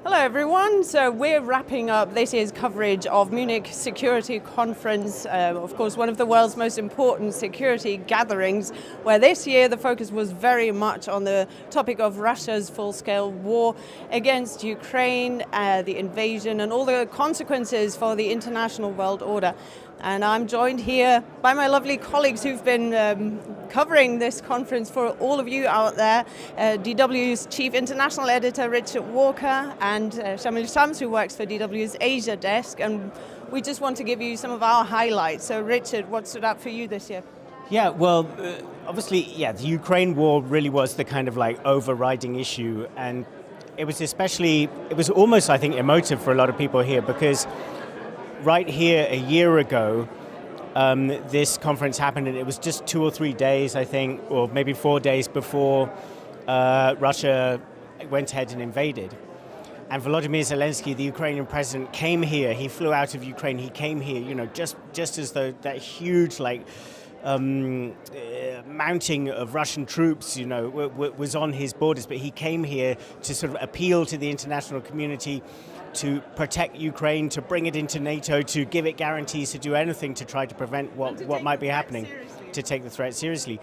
Hello everyone, so we're wrapping up this year's coverage of Munich Security Conference, of course one of the world's most important security gatherings, where this year the focus was very much on the topic of Russia's full-scale war against Ukraine, the invasion and all the consequences for the international world order. And I'm joined here by my lovely colleagues who've been covering this conference for all of you out there. DW's Chief International Editor Richard Walker and Shamil, who works for DW's Asia desk. And we just want to give you some of our highlights. So Richard, what stood out for you this year? Yeah, well, obviously, the Ukraine war really was the kind of like overriding issue. And it was almost, I think, emotive for a lot of people here because right here a year ago, this conference happened, and it was just 2 or 3 days, I think, or maybe 4 days before Russia went ahead and invaded. And Volodymyr Zelensky, the Ukrainian president, came here. He flew out of Ukraine. He came here, just as though that huge, mounting of Russian troops, was on his borders. But he came here to sort of appeal to the international community to protect Ukraine, to bring it into NATO, to give it guarantees, to do anything to try to prevent what might be happening, to take the threat seriously.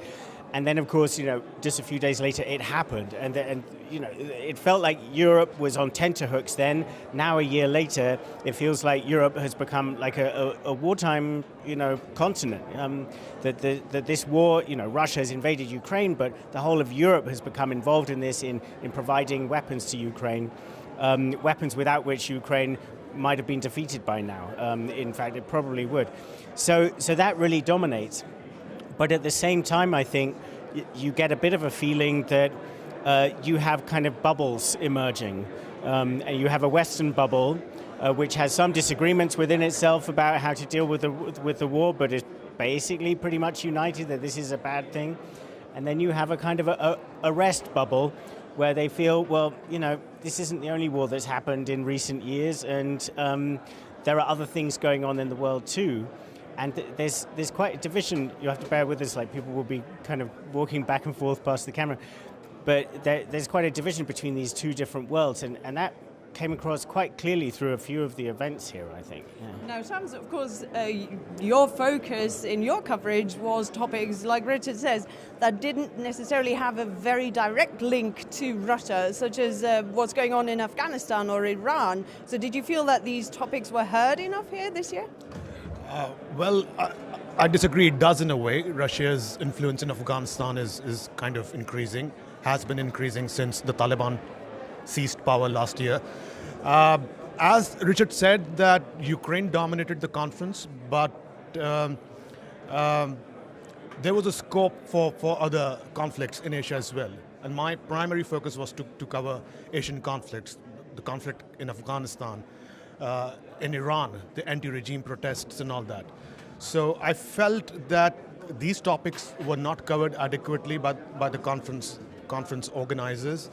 And then, of course, just a few days later, it happened. And it felt like Europe was on tenterhooks then. Now, a year later, it feels like Europe has become like a wartime, continent. That this war, Russia has invaded Ukraine, but the whole of Europe has become involved in this, in providing weapons to Ukraine. Weapons without which Ukraine might have been defeated by now. In fact, it probably would. So that really dominates. But at the same time, I think you get a bit of a feeling that you have kind of bubbles emerging. And you have a Western bubble, which has some disagreements within itself about how to deal with the war, but is basically pretty much united that this is a bad thing. And then you have a kind of a rest bubble, where they feel, well, this isn't the only war that's happened in recent years, and there are other things going on in the world too. And there's quite a division. You have to bear with us, like people will be kind of walking back and forth past the camera. But there's quite a division between these two different worlds, and that came across quite clearly through a few of the events here, I think. Yeah. Now, Shams, of course, your focus in your coverage was topics, like Richard says, that didn't necessarily have a very direct link to Russia, such as what's going on in Afghanistan or Iran. So did you feel that these topics were heard enough here this year? Well, I disagree. It does in a way. Russia's influence in Afghanistan is kind of increasing, has been increasing since the Taliban seized power last year. As Richard said, that Ukraine dominated the conference, but there was a scope for other conflicts in Asia as well. And my primary focus was to cover Asian conflicts, the conflict in Afghanistan, in Iran, the anti-regime protests and all that. So I felt that these topics were not covered adequately by the conference organizers.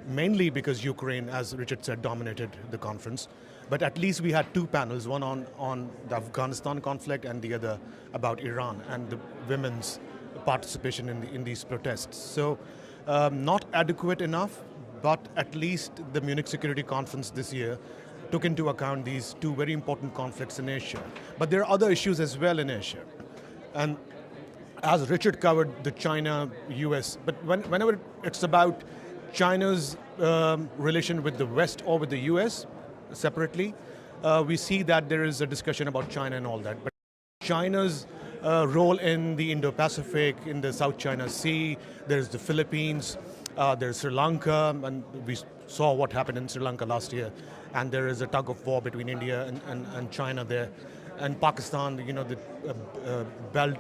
Mainly because Ukraine, as Richard said, dominated the conference. But at least we had two panels, one on the Afghanistan conflict and the other about Iran and the women's participation in these protests. So not adequate enough, but at least the Munich Security Conference this year took into account these two very important conflicts in Asia. But there are other issues as well in Asia. And as Richard covered, the China-US, but whenever it's about China's relation with the West or with the US separately, we see that there is a discussion about China and all that. But China's role in the Indo-Pacific, in the South China Sea, there's the Philippines, there's Sri Lanka, and we saw what happened in Sri Lanka last year. And there is a tug of war between India and China there. And Pakistan, the belt,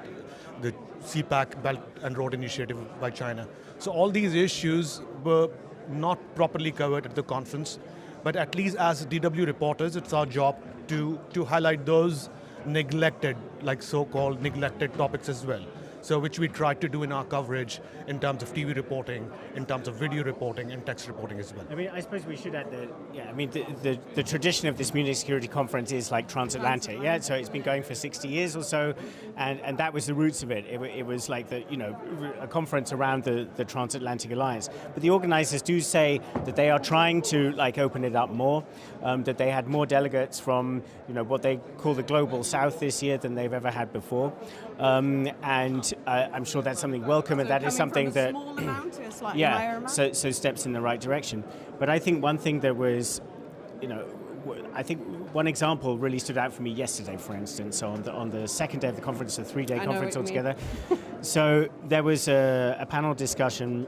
the CPAC, Belt and Road Initiative by China. So all these issues were not properly covered at the conference, but at least as DW reporters, it's our job to highlight those neglected, like so-called neglected topics as well. So which we tried to do in our coverage in terms of TV reporting, in terms of video reporting, and text reporting as well. I mean, I suppose we should add the tradition of this Munich Security Conference is like transatlantic, yeah? So it's been going for 60 years or so, and that was the roots of it. It was like a conference around the transatlantic alliance. But the organizers do say that they are trying to open it up more, that they had more delegates from what they call the global south this year than they've ever had before. And I'm sure that's something welcome, and that is something that small amount to a slightly higher amount? So steps in the right direction. But I think one thing that was, I think one example really stood out for me yesterday, for instance. So on the second day of the conference, a 3-day conference altogether. So there was a panel discussion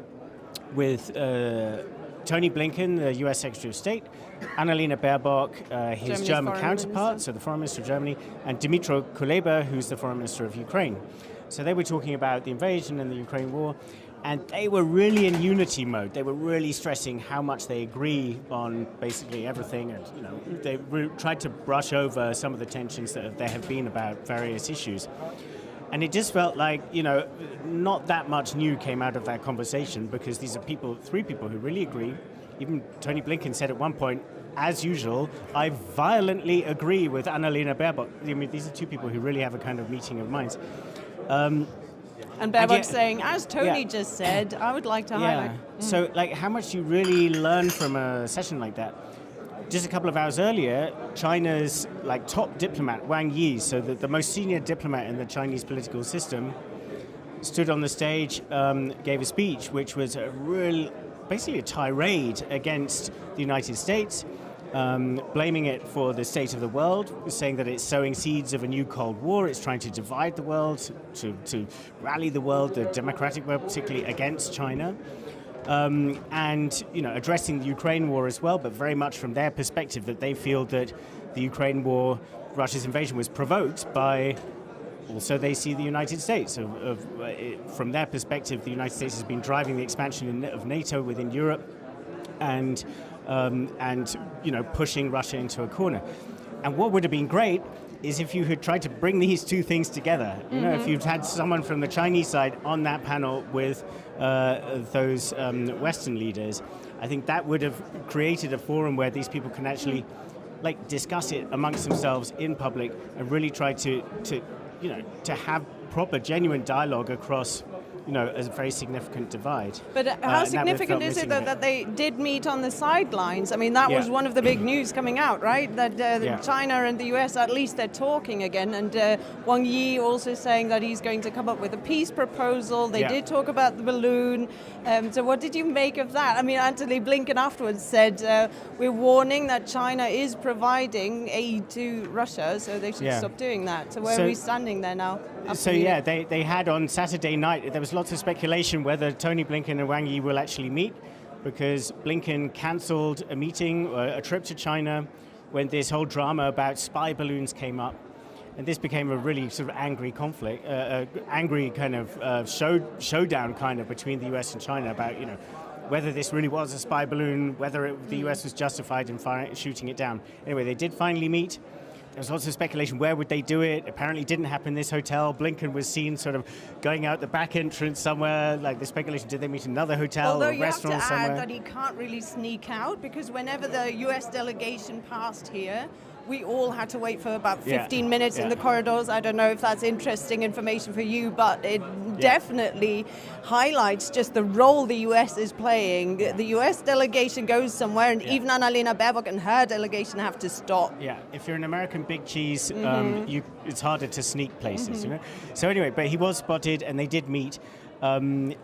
with Tony Blinken, the U.S. Secretary of State, Annalena Baerbock, his Germany's German counterpart, minister. so the Foreign Minister of Germany, and Dmytro Kuleba, who's the Foreign Minister of Ukraine. So they were talking about the invasion and the Ukraine war, and they were really in unity mode. They were really stressing how much they agree on basically everything, and they tried to brush over some of the tensions that there have been about various issues. And it just felt like, not that much new came out of that conversation, because these are three people who really agree. Even Tony Blinken said at one point, as usual, I violently agree with Annalena Baerbock. I mean, these are two people who really have a kind of meeting of minds. And Baerbock saying, as Tony just said, I would like to highlight. So, how much do you really learn from a session like that? Just a couple of hours earlier, China's top diplomat, Wang Yi, so the most senior diplomat in the Chinese political system, stood on the stage, gave a speech, which was basically a tirade against the United States, blaming it for the state of the world, saying that it's sowing seeds of a new Cold War, it's trying to divide the world, to rally the world, the democratic world, particularly against China. And addressing the Ukraine war as well, but very much from their perspective, that they feel that the Ukraine war, Russia's invasion, was provoked by. Also, they see the United States. From their perspective, the United States has been driving the expansion of NATO within Europe, and pushing Russia into a corner. And what would have been great is if you had tried to bring these two things together. If you'd had someone from the Chinese side on that panel with those Western leaders, I think that would have created a forum where these people can actually discuss it amongst themselves in public and really try to have proper, genuine dialogue across a very significant divide. But how significant is it that they did meet on the sidelines? I mean, that was one of the big news coming out, right? That China and the US, at least they're talking again. And Wang Yi also saying that he's going to come up with a peace proposal. They did talk about the balloon. So what did you make of that? I mean, Antony Blinken afterwards said, we're warning that China is providing aid to Russia, so they should stop doing that. So where are we standing there now? So they had on Saturday night, there was lots of speculation whether Tony Blinken and Wang Yi will actually meet, because Blinken cancelled a meeting, a trip to China, when this whole drama about spy balloons came up. And this became a really sort of angry conflict, angry kind of showdown kind of between the US and China about, whether this really was a spy balloon, whether the US was justified in shooting it down. Anyway, they did finally meet. There was lots of speculation, where would they do it? Apparently it didn't happen in this hotel. Blinken was seen sort of going out the back entrance somewhere, the speculation, did they meet in another hotel or restaurant somewhere? Although you have to add that he can't really sneak out, because whenever the US delegation passed here, we all had to wait for about 15 minutes in the corridors. I don't know if that's interesting information for you, but it definitely highlights just the role the US is playing. The US delegation goes somewhere, and even Annalena Baerbock and her delegation have to stop. Yeah, if you're an American big cheese, it's harder to sneak places, So anyway, but he was spotted, and they did meet. And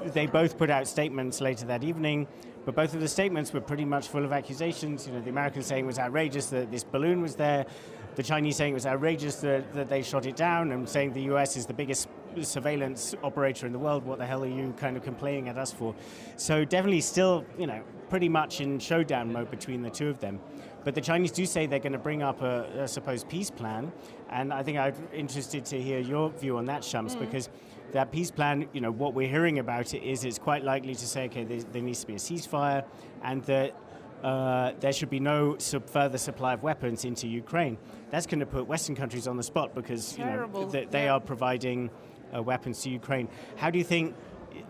they both put out statements later that evening, but both of the statements were pretty much full of accusations. The Americans saying it was outrageous that this balloon was there, the Chinese saying it was outrageous that they shot it down, and saying the US is the biggest surveillance operator in the world. What the hell are you kind of complaining at us for? So definitely still, pretty much in showdown mode between the two of them. But the Chinese do say they're going to bring up a supposed peace plan, and I think I'm interested to hear your view on that, Shams, because that peace plan, what we're hearing about it is it's quite likely to say, okay, there needs to be a ceasefire, and that there should be no further supply of weapons into Ukraine. That's going to put Western countries on the spot, because they are providing weapons to Ukraine. How do you think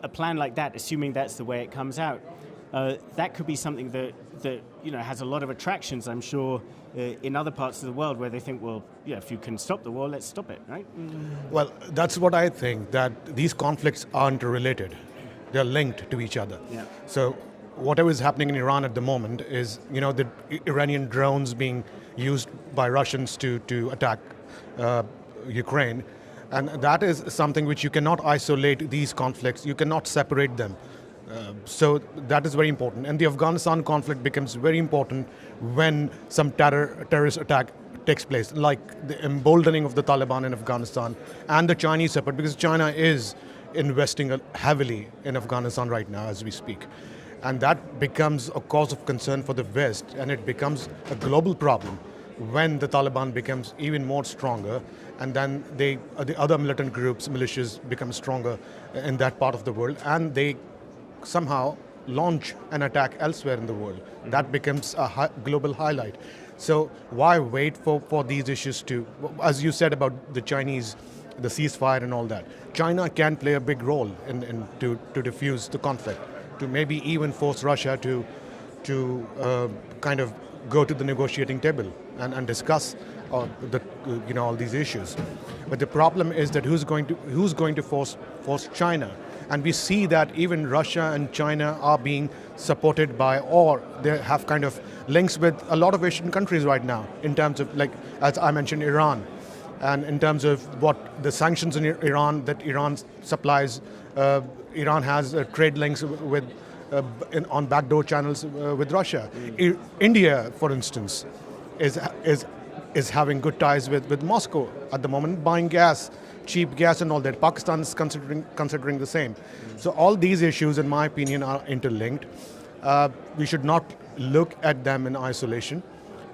a plan like that, assuming that's the way it comes out, that could be something that has a lot of attractions, I'm sure, in other parts of the world where they think, well, yeah, if you can stop the war, let's stop it, right? Well, that's what I think, that these conflicts aren't related. They're linked to each other. Yeah. So whatever is happening in Iran at the moment is, the Iranian drones being used by Russians to attack Ukraine. And that is something which you cannot isolate these conflicts. You cannot separate them. So that is very important. And the Afghanistan conflict becomes very important when some terrorist attack takes place, like the emboldening of the Taliban in Afghanistan and the Chinese support, because China is investing heavily in Afghanistan right now as we speak. And that becomes a cause of concern for the West, and it becomes a global problem when the Taliban becomes even more stronger, and then the other militant groups, militias, become stronger in that part of the world, and they somehow launch an attack elsewhere in the world. That becomes a global highlight. So why wait for these issues to, as you said about the Chinese, the ceasefire and all that, China can play a big role to diffuse the conflict, to maybe even force Russia to kind of go to the negotiating table and discuss all these issues. But the problem is that who's going to force China? And we see that even Russia and China are being supported by, or they have kind of links with a lot of Asian countries right now, in terms of, like, as I mentioned, Iran, and in terms of what the sanctions in Iran that Iran supplies. Iran has trade links with on backdoor channels with Russia. India, for instance, is having good ties with Moscow at the moment, buying gas, cheap gas and all that. Pakistan is considering the same. So all these issues, in my opinion, are interlinked. We should not look at them in isolation.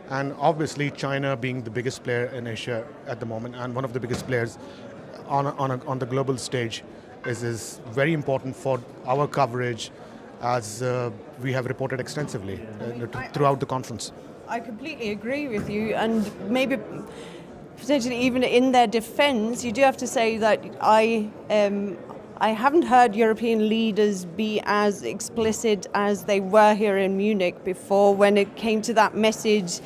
And obviously China being the biggest player in Asia at the moment, and one of the biggest players on the global stage, is very important for our coverage, as we have reported extensively throughout the conference. I completely agree with you, and maybe potentially even in their defense, you do have to say that I haven't heard European leaders be as explicit as they were here in Munich before when it came to that message,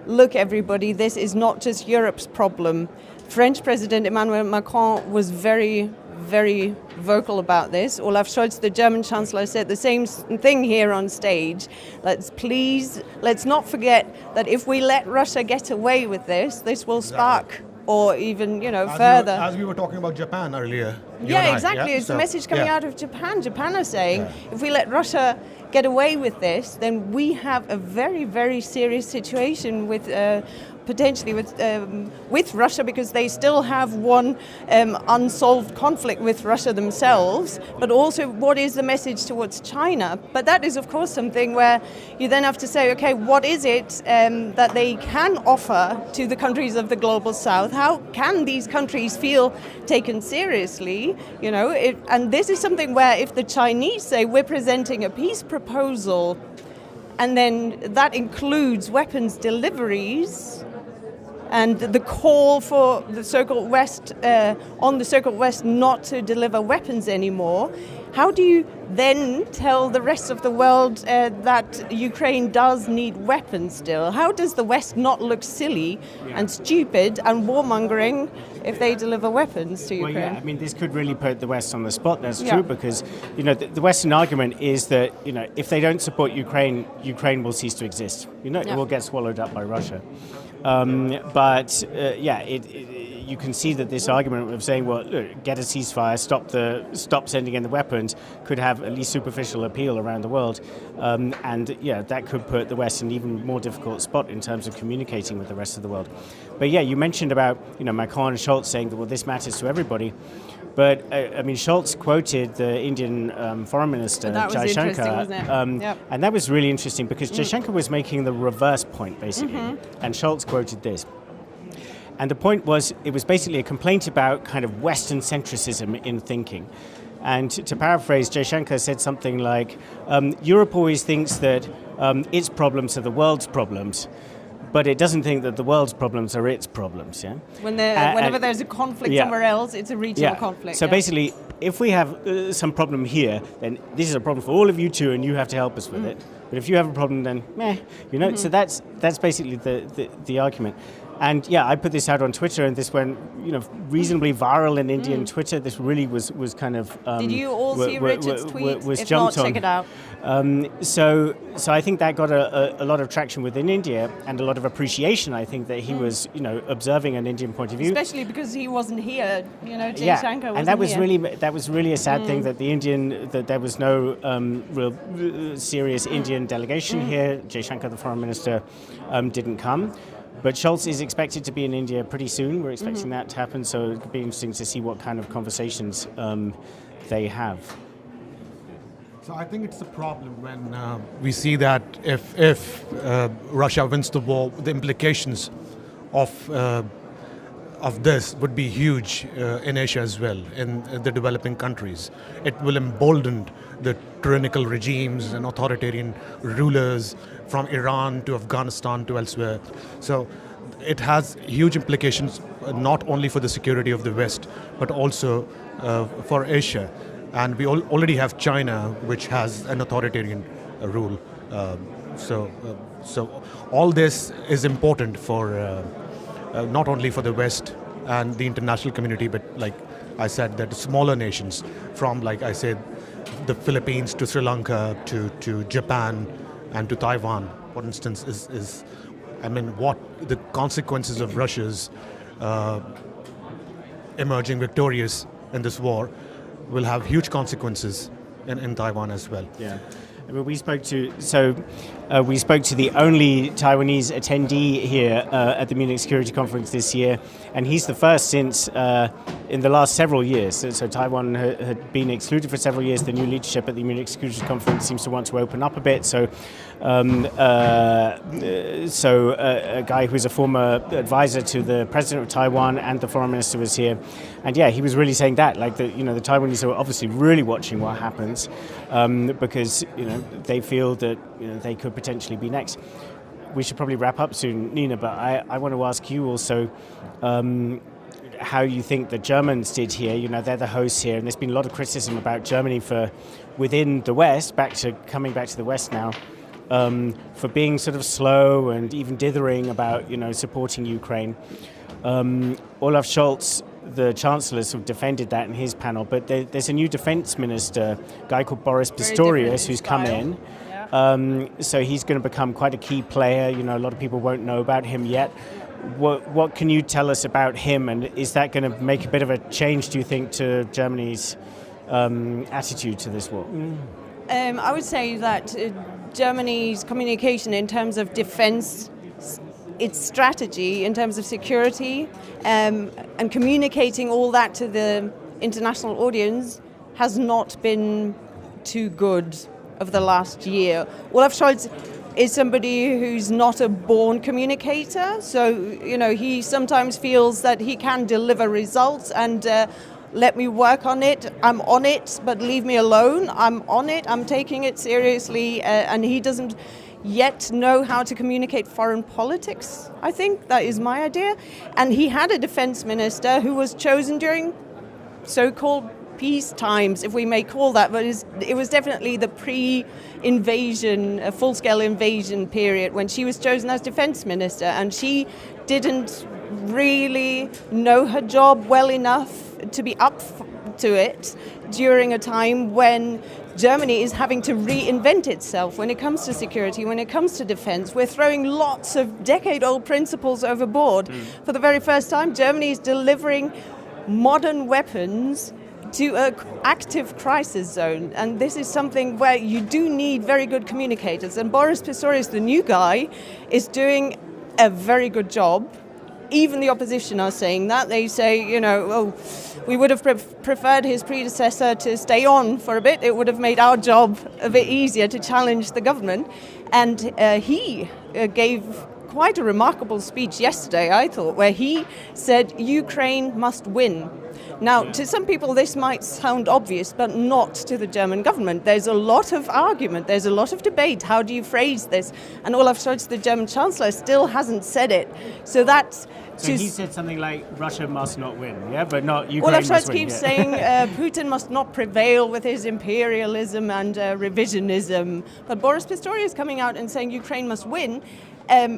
look everybody, this is not just Europe's problem. French President Emmanuel Macron was very, very vocal about this. Olaf Scholz, the German Chancellor, said the same thing here on stage. Let's not forget that if we let Russia get away with this will spark or even, further. As we were talking about Japan earlier. Yeah, exactly. It's a message coming out of Japan. Japan are saying, if we let Russia get away with this, then we have a very, very serious situation with potentially with Russia, because they still have one unsolved conflict with Russia themselves, but also what is the message towards China? But that is, of course, something where you then have to say, okay, what is it that they can offer to the countries of the global south? How can these countries feel taken seriously? And this is something where if the Chinese say we're presenting a peace proposal, and then that includes weapons deliveries, and the call for the so-called West, on the so-called West, not to deliver weapons anymore, how do you then tell the rest of the world that Ukraine does need weapons still? How does the West not look silly and stupid and warmongering if they deliver weapons to Ukraine? Well, yeah, this could really put the West on the spot. That's true, because the Western argument is that if they don't support Ukraine, Ukraine will cease to exist. It will get swallowed up by Russia. You can see that this argument of saying, well, look, get a ceasefire, stop sending in the weapons, could have at least superficial appeal around the world, that could put the West in an even more difficult spot in terms of communicating with the rest of the world. But you mentioned about Macron and Scholz saying that, well, this matters to everybody. But Scholz quoted the Indian Foreign Minister, Jaishankar, and that was really interesting because Jaishankar was making the reverse point, basically, and Scholz quoted this. And the point was, it was basically a complaint about kind of Western centricism in thinking. And to paraphrase, Jaishankar said something like, Europe always thinks that its problems are the world's problems, but it doesn't think that the world's problems are its problems. Yeah. Whenever there's a conflict somewhere else, it's a regional conflict. So basically, if we have some problem here, then this is a problem for all of you too, and you have to help us with it. But if you have a problem, then So that's basically the argument. And I put this out on Twitter, and this went reasonably viral in Indian Twitter. This really was kind of. Did you all see Richard's tweet? Was if jumped not, on. check it out. So I think that got a lot of traction within India and a lot of appreciation. I think that he was observing an Indian point of view, especially because he wasn't here. Jaishankar wasn't and that was here. that was really a sad thing that there was no real serious Indian delegation here. Jaishankar, the foreign minister, didn't come. But Scholz is expected to be in India pretty soon. We're expecting that to happen, so it'll be interesting to see what kind of conversations they have. So I think it's a problem when we see that if Russia wins the war, the implications of this would be huge in Asia as well, in the developing countries. It will embolden the tyrannical regimes and authoritarian rulers from Iran to Afghanistan to elsewhere. So it has huge implications not only for the security of the West, but also for Asia. And we already have China, which has an authoritarian rule. So all this is important for not only for the West and the international community, but like I said, that smaller nations from, like I said, the Philippines to Sri Lanka to Japan and to Taiwan, for instance, is what the consequences of Russia's emerging victorious in this war will have huge consequences in Taiwan as well. Yeah. I mean, we spoke to the only Taiwanese attendee here at the Munich Security Conference this year, and he's the first since in the last several years. So Taiwan had been excluded for several years. The new leadership at the Munich Security Conference seems to want to open up a bit. So a guy who's a former advisor to the president of Taiwan and the foreign minister was here, and he was really saying that, like the Taiwanese are obviously really watching what happens because they feel that they could potentially be next. We should probably wrap up soon, Nina, but I want to ask you also how you think the Germans did here. They're the hosts here, and there's been a lot of criticism about Germany for within the West, coming back to the West now, for being sort of slow and even dithering about supporting Ukraine. Olaf Scholz, the Chancellor, sort of defended that in his panel, but there's a new defense minister, a guy called Boris Pistorius, who's come in. So he's going to become quite a key player. A lot of people won't know about him yet. What can you tell us about him, and is that going to make a bit of a change, do you think, to Germany's attitude to this war? I would say that Germany's communication in terms of defense, its strategy in terms of security, and communicating all that to the international audience has not been too good over the last year. Olaf Scholz is somebody who's not a born communicator, so he sometimes feels that he can deliver results and let me work on it, I'm on it, but leave me alone, I'm on it, I'm taking it seriously, and he doesn't yet know how to communicate foreign politics, I think. That is my idea. And he had a defense minister who was chosen during so-called peace times, if we may call that, but it was definitely the pre-invasion, full-scale invasion period when she was chosen as defense minister, and she didn't really know her job well enough to be up to it during a time when Germany is having to reinvent itself when it comes to security, when it comes to defense. We're throwing lots of decade-old principles overboard. For the very first time, Germany is delivering modern weapons to an active crisis zone. And this is something where you do need very good communicators. And Boris Pistorius, the new guy, is doing a very good job. Even the opposition are saying that. They say, we would have preferred his predecessor to stay on for a bit. It would have made our job a bit easier to challenge the government. And he gave quite a remarkable speech yesterday, I thought, where he said Ukraine must win. Now, to some people this might sound obvious, but not to the German government. There's a lot of argument, there's a lot of debate. How do you phrase this? And Olaf Scholz, the German Chancellor, still hasn't said it. So that's... So he said something like, Russia must not win, yeah, but not Ukraine Olaf must Scholz win. keeps saying Putin must not prevail with his imperialism and revisionism. But Boris Pistorius coming out and saying Ukraine must win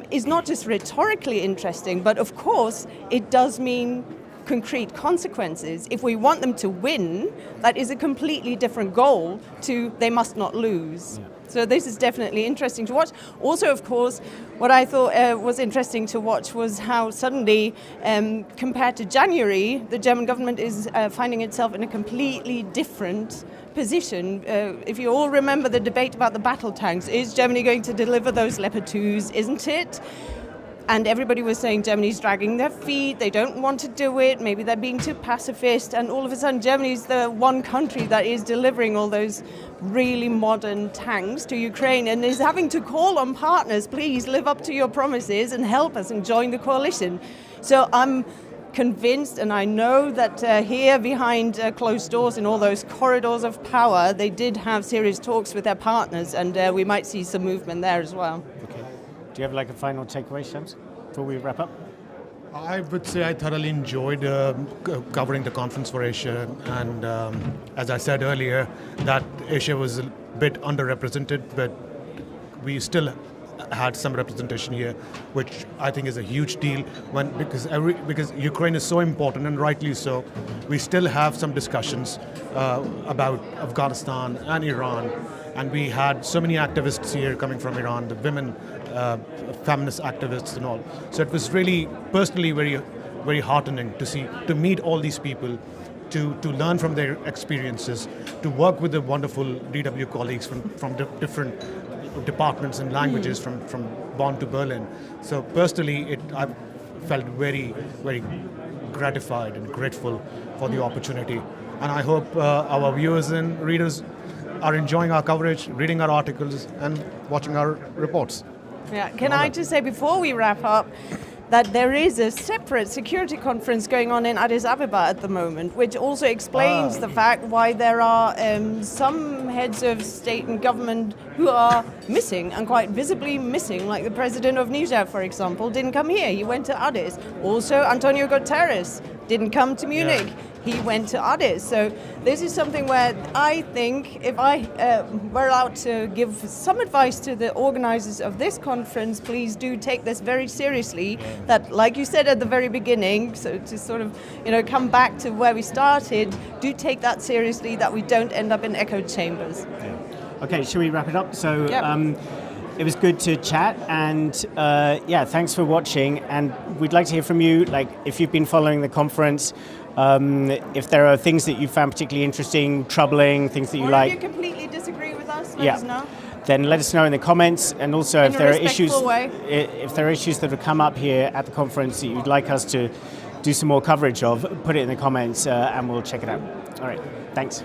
is not just rhetorically interesting, but of course it does mean concrete consequences. If we want them to win, that is a completely different goal to they must not lose. Yeah. So this is definitely interesting to watch. Also, of course, what I thought was interesting to watch was how suddenly, compared to January, the German government is finding itself in a completely different position. If you all remember the debate about the battle tanks, is Germany going to deliver those Leopard 2s, isn't it? And everybody was saying Germany's dragging their feet, they don't want to do it, maybe they're being too pacifist, and all of a sudden Germany's the one country that is delivering all those really modern tanks to Ukraine and is having to call on partners, please live up to your promises and help us and join the coalition. So I'm convinced, and I know that here behind closed doors in all those corridors of power, they did have serious talks with their partners, and we might see some movement there as well. Okay. Do you have like a final takeaway, Shams, before we wrap up? I would say I thoroughly enjoyed covering the conference for Asia, and as I said earlier, that Asia was a bit underrepresented, but we still had some representation here, which I think is a huge deal because Ukraine is so important, and rightly so. We still have some discussions about Afghanistan and Iran, and we had so many activists here coming from Iran, the women, feminist activists and all. So it was really personally very, very heartening to meet all these people, to learn from their experiences, to work with the wonderful DW colleagues from different departments and languages from Bonn to Berlin. So personally, I felt very, very gratified and grateful for the opportunity. And I hope our viewers and readers are enjoying our coverage, reading our articles, and watching our reports. Yeah. Can I just say before we wrap up that there is a separate security conference going on in Addis Ababa at the moment, which also explains the fact why there are some heads of state and government who are missing, and quite visibly missing, like the president of Niger, for example, didn't come here, he went to Addis. Also, Antonio Guterres didn't come to Munich. Yeah. He went to Addis. So this is something where I think if I were allowed to give some advice to the organizers of this conference, please do take this very seriously. That, like you said at the very beginning, so to sort of come back to where we started, do take that seriously, that we don't end up in echo chambers. Yeah. Okay, shall we wrap it up? So. Yep. It was good to chat, and thanks for watching. And we'd like to hear from you, like if you've been following the conference, if there are things that you found particularly interesting, troubling, things that you like. Or if you completely disagree with us, let us know. Then let us know in the comments, and also if there are issues, if there are issues that have come up here at the conference that you'd like us to do some more coverage of, put it in the comments, and we'll check it out. All right, thanks.